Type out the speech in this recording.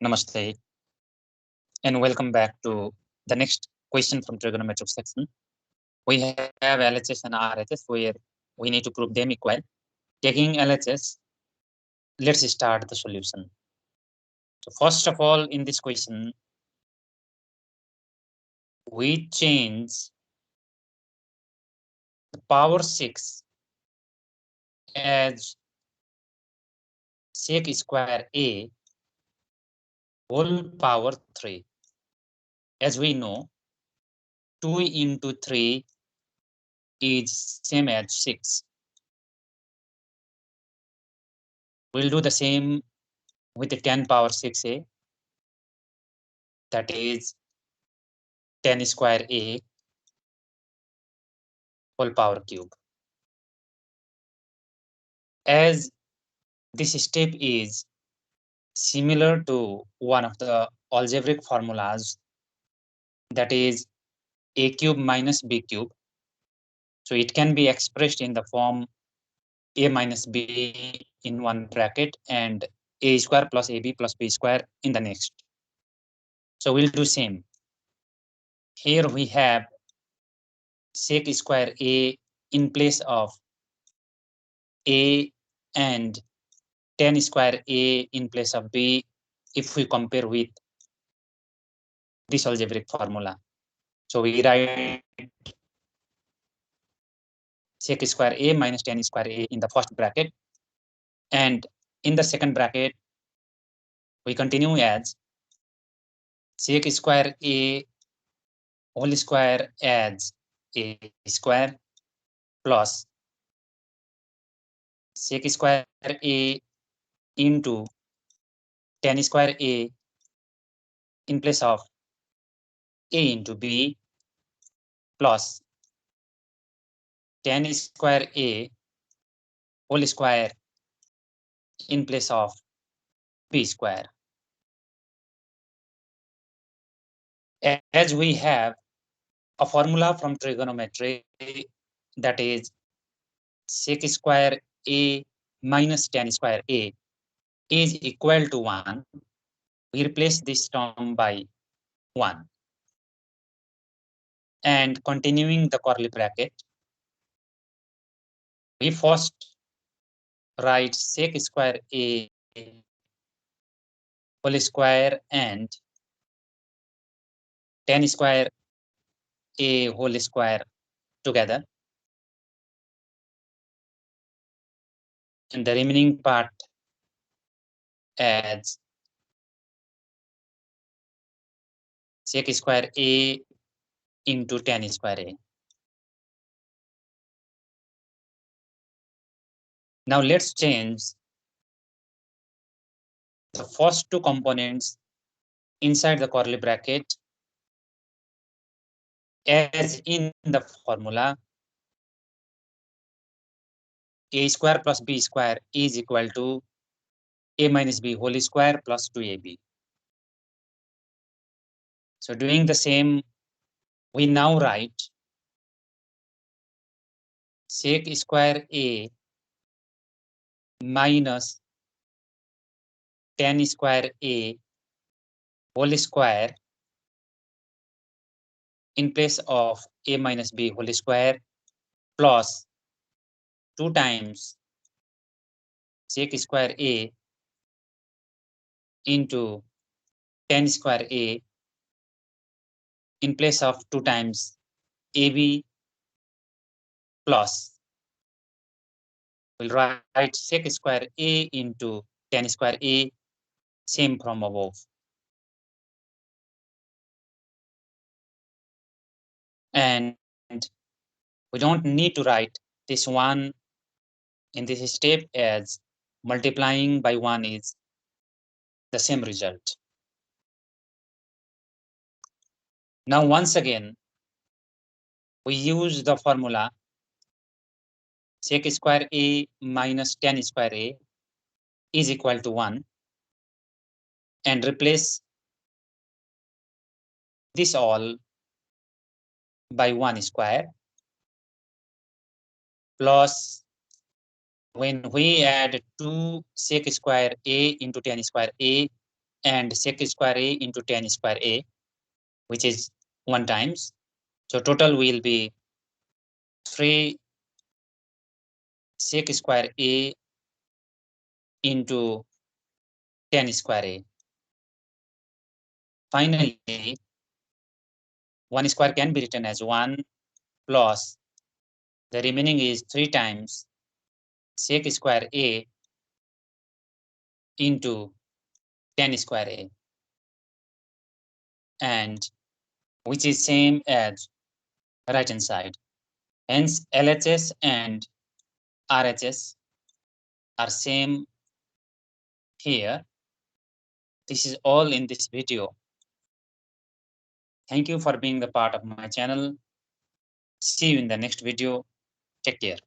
Namaste and welcome back to the next question from trigonometric section. We have LHS and RHS where we need to prove them equal. Taking LHS, let's start the solution. So first of all, in this question, we change the power 6 as sec² A whole power 3. As we know, 2 into 3 is same as 6. We'll do the same with the 10 power 6A, that is tan⁶ A whole power cube. As this step is similar to one of the algebraic formulas, that is a cube minus b cube. So it can be expressed in the form a minus b in one bracket and a square plus ab plus b square in the next. So we'll do same. Here we have sec² A in place of a and tan⁶ A in place of b if we compare with this algebraic formula. So we write sec² A minus tan⁶ A in the first bracket, and in the second bracket we continue as sec² A whole square as a square plus sec² A into tan⁶ A in place of a into b plus tan⁶ A whole square in place of b square. As we have a formula from trigonometry, that is sec² A minus tan⁶ A is equal to 1. We replace this term by 1. And continuing the curly bracket, we first write sec² A whole square and tan⁶ A whole square together, and the remaining part as sec² A into tan⁶ A. Now let's change the first two components inside the curly bracket as in the formula a square plus b square is equal to a minus b whole square plus 2ab. So doing the same, we now write sec² A minus tan⁶ A whole square in place of a minus b whole square plus 2 times sec² A into tan⁶ A in place of 2 times ab plus, we'll write sec² A into tan⁶ A, same from above. And we don't need to write this one in this step, as multiplying by 1 is the same result. Now once again, we use the formula sec² A minus tan⁶ A is equal to 1 and replace this all by 1 square plus, when we add 2 sec² A into tan⁶ A, and sec² A into tan² A, which is 1 times. So total will be 3 sec² A into tan² A. Finally, 1 square can be written as 1 plus the remaining is 3 times sec² A into tan² A, and which is same as right hand side. Hence LHS and RHS are same here. This is all in this video. Thank you for being the part of my channel. See you in the next video. Take care.